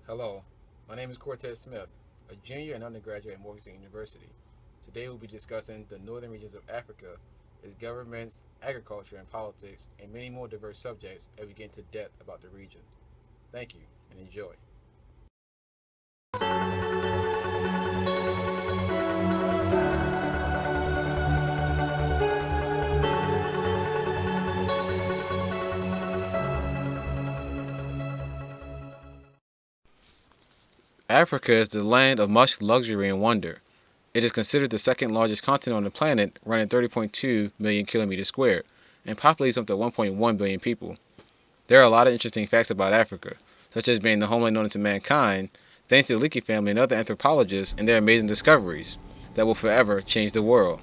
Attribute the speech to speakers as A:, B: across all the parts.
A: Hello, my name is Cortez Smith, a junior and undergraduate at Morgan University. Today we'll be discussing the northern regions of Africa, its governments, agriculture, and politics, and many more diverse subjects as we get into depth about the region. Thank you and enjoy. Africa is the land of much luxury and wonder. It is considered the second largest continent on the planet, running 30.2 million kilometers squared, and populates up to 1.1 billion people. There are a lot of interesting facts about Africa, such as being the homeland known to mankind, thanks to the Leakey family and other anthropologists and their amazing discoveries that will forever change the world.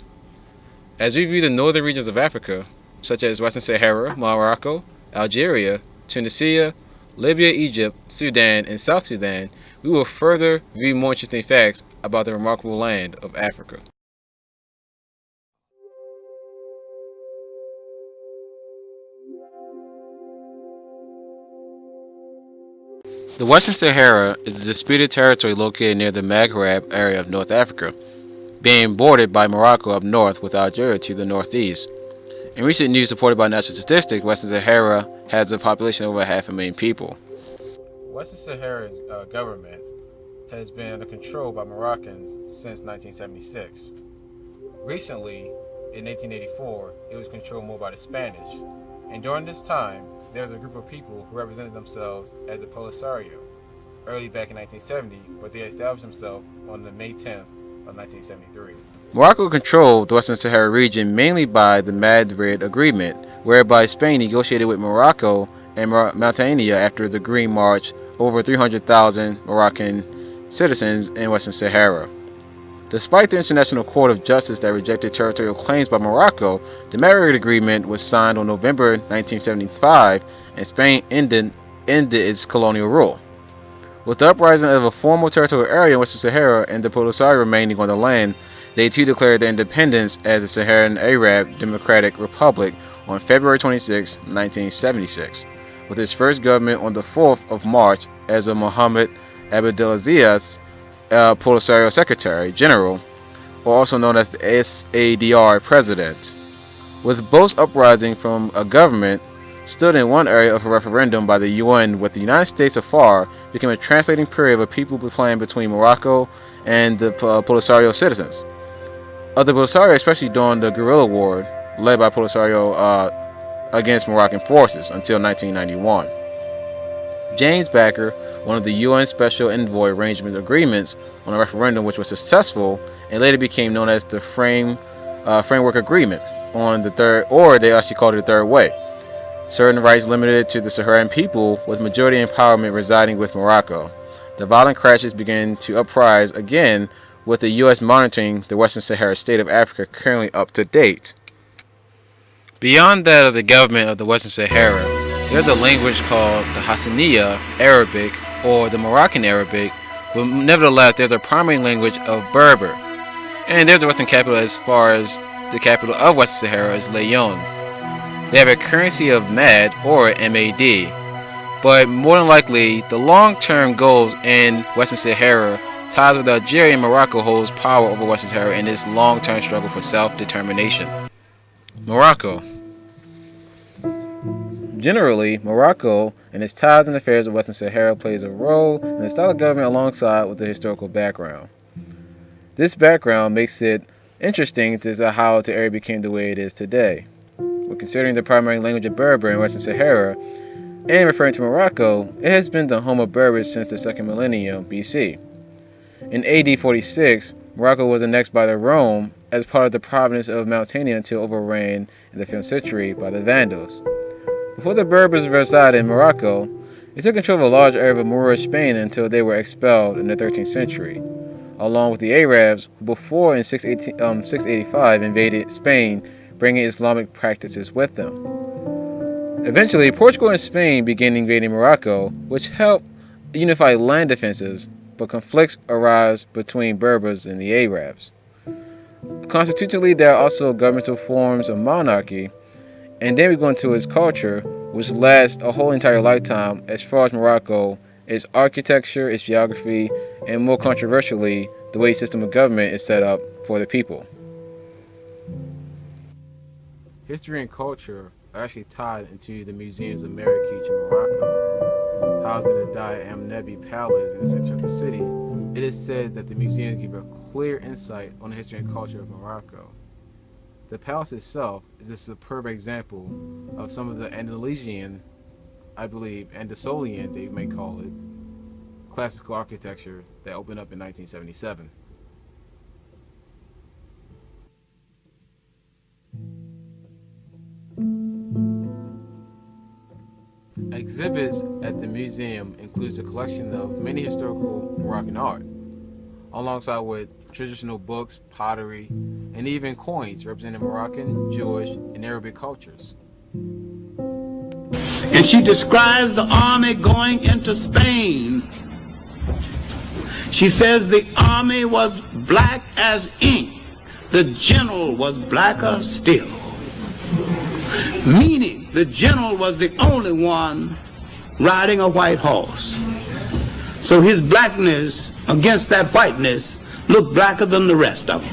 A: As we view the northern regions of Africa, such as Western Sahara, Morocco, Algeria, Tunisia, Libya, Egypt, Sudan, and South Sudan, we will further view more interesting facts about the remarkable land of Africa. The Western Sahara is a disputed territory located near the Maghreb area of North Africa, being bordered by Morocco up north with Algeria to the northeast. In recent news supported by national statistics, Western Sahara has a population of over 500,000 people. Western Sahara's government has been under control by Moroccans since 1976. Recently, in 1884, it was controlled more by the Spanish, and during this time, there was a group of people who represented themselves as the Polisario, early back in 1970, but they established themselves on the May 10th of 1973. Morocco controlled the Western Sahara region mainly by the Madrid Agreement, whereby Spain negotiated with Morocco and Mauritania after the Green March over 300,000 Moroccan citizens in Western Sahara. Despite the International Court of Justice that rejected territorial claims by Morocco, the Madrid Agreement was signed on November 1975, and Spain ended its colonial rule. With the uprising of a formal territorial area in Western Sahara and the Polisario remaining on the land, they too declared their independence as the Saharan Arab Democratic Republic on February 26, 1976, with its first government on the 4th of March as a Mohammed Abdelaziz Polisario Secretary General, or also known as the SADR President. With both uprising from a government stood in one area of a referendum by the UN, with the United States afar, became a translating period of a people plan between Morocco and the Polisario citizens. Of the Polisario, especially during the guerrilla war led by Polisario against Moroccan forces until 1991. James Baker, one of the UN Special Envoy Arrangement Agreements on a referendum which was successful and later became known as the Framework Agreement on the third, or they actually called it the Third Way. Certain rights limited to the Saharan people, with majority empowerment residing with Morocco. The violent crashes began to uprise again, with the U.S. monitoring the Western Sahara state of Africa currently up to date. Beyond that of the government of the Western Sahara, there's a language called the Hassaniya Arabic or the Moroccan Arabic, but nevertheless there's a primary language of Berber. And there's a Western capital as far as the capital of Western Sahara is Leon. They have a currency of MAD or MAD, but more than likely the long-term goals in Western Sahara ties with Algeria and Morocco holds power over Western Sahara in this long-term struggle for self-determination. Morocco. Generally, Morocco and its ties and affairs with Western Sahara plays a role in the style of government alongside with the historical background. This background makes it interesting as to how the area became the way it is today. When considering the primary language of Berber in Western Sahara and referring to Morocco, it has been the home of Berbers since the 2nd millennium BC. In AD 46, Morocco was annexed by Rome as part of the province of Mauritania until overran in the 5th century by the Vandals. Before the Berbers resided in Morocco, they took control of a large area of Moorish Spain until they were expelled in the 13th century, along with the Arabs, who before in 685 invaded Spain, bringing Islamic practices with them. Eventually, Portugal and Spain began invading Morocco, which helped unify land defenses, but conflicts arise between Berbers and the Arabs. Constitutionally, there are also governmental forms of monarchy, and then we go into its culture, which lasts a whole entire lifetime as far as Morocco its architecture, its geography, and more controversially, the way system of government is set up for the people. History and culture are actually tied into the museums of Marrakech and Morocco. Housed in the Dia Am Nebi Palace in the center of the city, it is said that the museums give a clear insight on the history and culture of Morocco. The palace itself is a superb example of some of the Andalusian, I believe, Andalusian, they may call it, classical architecture that opened up in 1977. Exhibits at the museum includes a collection of many historical Moroccan art, alongside with traditional books, pottery, and even coins representing Moroccan, Jewish, and Arabic cultures.
B: And she describes the army going into Spain. She says the army was black as ink. The general was blacker still. Meaning the general was the only one riding a white horse. So his blackness against that whiteness looked blacker than the rest of them.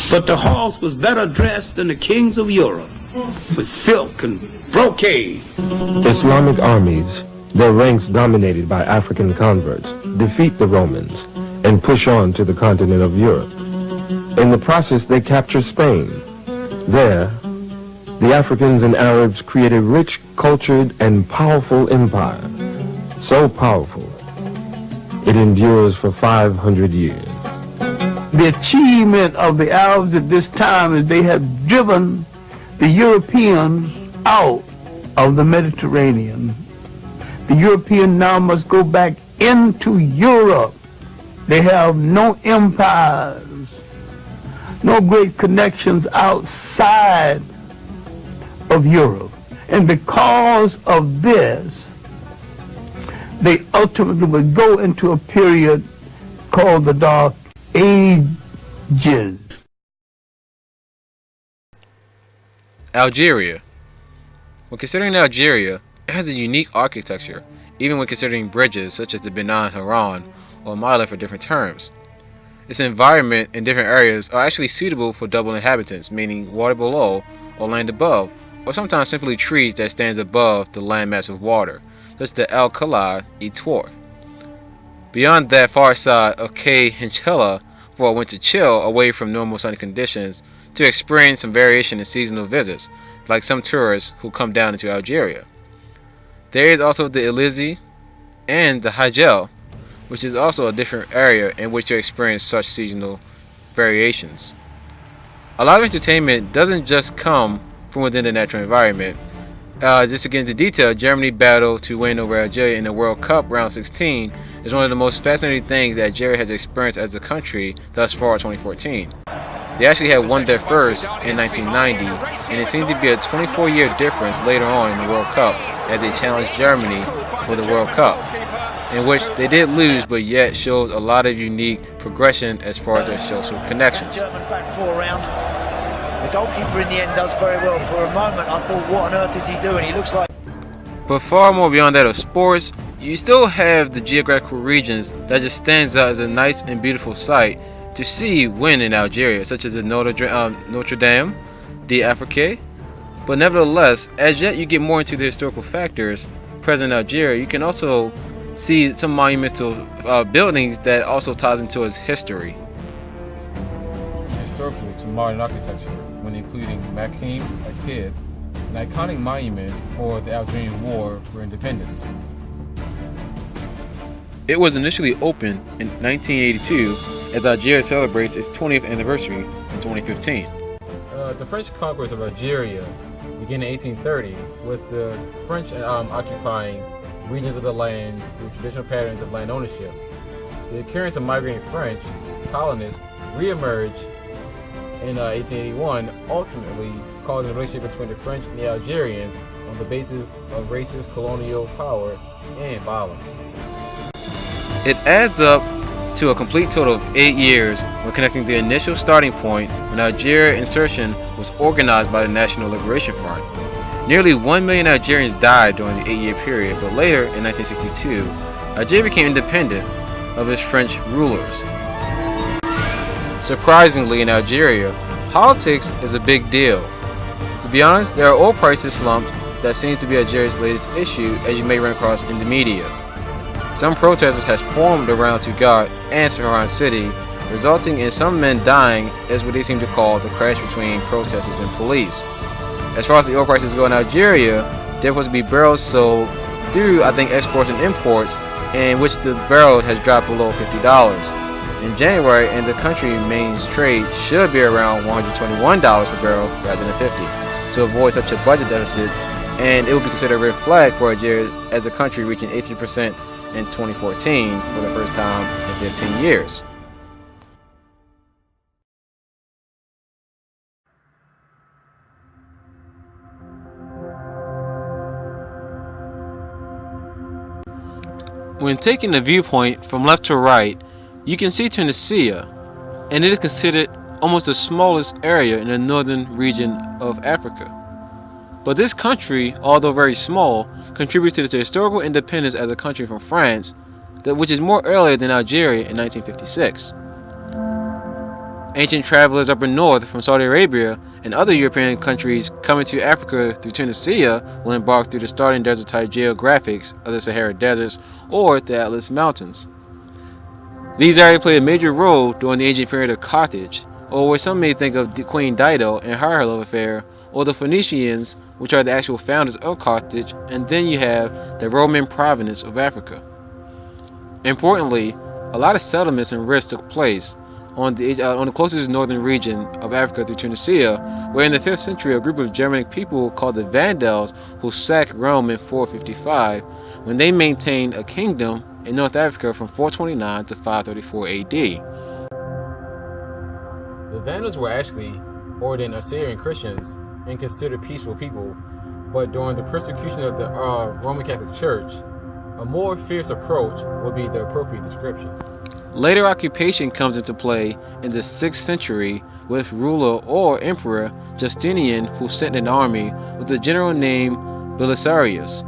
B: But the horse was better dressed than the kings of Europe, with silk and brocade.
C: Islamic armies, their ranks dominated by African converts, defeat the Romans and push on to the continent of Europe. In the process, they capture Spain. There, the Africans and Arabs create a rich, cultured, and powerful empire. So powerful, it endures for 500 years.
D: The achievement of the Arabs at this time is they have driven the Europeans out of the Mediterranean. The European now must go back into Europe. They have no empires, no great connections outside of Europe. And because of this, they ultimately would go into a period called the Dark Ages.
A: Algeria. When considering Algeria, it has a unique architecture, even when considering bridges such as the Benin Haran or Mila for different terms. Its environment in different areas are actually suitable for double inhabitants, meaning water below or land above, or sometimes simply trees that stands above the landmass of water, such as the Al Khala Etor. Beyond that far side of K Hinchilla for a winter chill away from normal sunny conditions to experience some variation in seasonal visits, like some tourists who come down into Algeria. There is also the Elizi and the Hajel, which is also a different area in which to experience such seasonal variations. A lot of entertainment doesn't just come from within the natural environment. Just to get into detail, Germany battle to win over Algeria in the World Cup round 16 is one of the most fascinating things that Algeria has experienced as a country thus far in 2014. They actually had won their first in 1990, and it seems to be a 24-year difference later on in the World Cup as they challenged Germany for the World Cup, in which they did lose but yet showed a lot of unique progression as far as their social connections.
E: German back four round. The goalkeeper in the end does very well. For a moment I thought, what on earth is he doing? He looks like...
A: But far more beyond that of sports, you still have the geographical regions that just stands out as a nice and beautiful sight to see when in Algeria, such as the Notre Dame d'Afrique. But nevertheless, as yet you get more into the historical factors present in Algeria, you can also see some monumental buildings that also ties into its history. Historical to modern architecture, when including Makim Akid, an iconic monument for the Algerian War for Independence. It was initially opened in 1982 as Algeria celebrates its 20th anniversary in 2015. The French conquest of Algeria began in 1830 with the French occupying regions of the land through traditional patterns of land ownership. The occurrence of migrating French colonists re-emerged in 1881, ultimately causing a relationship between the French and the Algerians on the basis of racist colonial power and violence. It adds up to a complete total of 8 years when connecting the initial starting point when Algeria insertion was organized by the National Liberation Front, Nearly 1 million Algerians died during the 8-year period, but later, in 1962, Algeria became independent of its French rulers. Surprisingly, in Algeria, politics is a big deal. To be honest, there are oil prices slumped that seems to be Algeria's latest issue, as you may run across in the media. Some protesters have formed around Tougat and Sahran City, resulting in some men dying, as what they seem to call the crash between protesters and police. As far as the oil prices go in Algeria, there was to be barrels sold through, I think, exports and imports, in which the barrel has dropped below $50. In January, and the country's main trade should be around $121 per barrel rather than $50, to avoid such a budget deficit, and it would be considered a red flag for Algeria as a country reaching 83% in 2014 for the first time in 15 years. When taking the viewpoint from left to right, you can see Tunisia, and it is considered almost the smallest area in the northern region of Africa. But this country, although very small, contributes to the historical independence as a country from France, which is more earlier than Algeria in 1956. Ancient travelers up north from Saudi Arabia and other European countries coming to Africa through Tunisia will embark through the starting desert-type geographics of the Sahara deserts or the Atlas Mountains. These areas played a major role during the ancient period of Carthage, or where some may think of Queen Dido and her love affair, or the Phoenicians, which are the actual founders of Carthage, and then you have the Roman province of Africa. Importantly, a lot of settlements and rifts took place on the closest northern region of Africa through Tunisia, where in the 5th century a group of Germanic people called the Vandals who sacked Rome in 455 when they maintained a kingdom in North Africa from 429 to 534 AD. The Vandals were actually ordained Assyrian Christians and considered peaceful people, but during the persecution of the Roman Catholic Church, a more fierce approach would be the appropriate description. Later occupation comes into play in the 6th century with ruler or emperor Justinian, who sent an army with a general named Belisarius,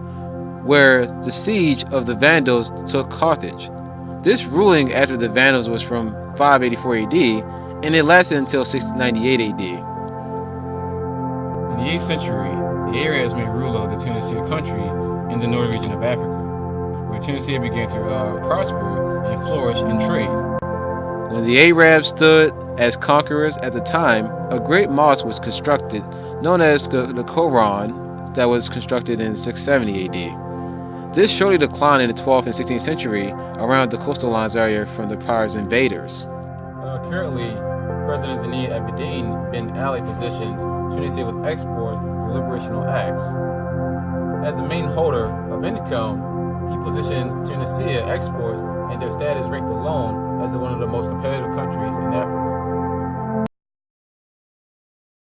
A: where the siege of the Vandals took Carthage. This ruling after the Vandals was from 584 AD, and it lasted until 698 AD. In the 8th century, the Arabs made ruler of the Tunisia country in the northern region of Africa, where Tunisia began to prosper and flourish in trade. When the Arabs stood as conquerors at the time, a great mosque was constructed, known as the Quran, that was constructed in 670 AD. This shortly declined in the 12th and 16th century around the coastal lines area from the prior invaders. Currently, President Zine Abidine bin Ali positions Tunisia with exports through liberational acts. As the main holder of income, he positions Tunisia exports and their status ranked alone as one of the most competitive countries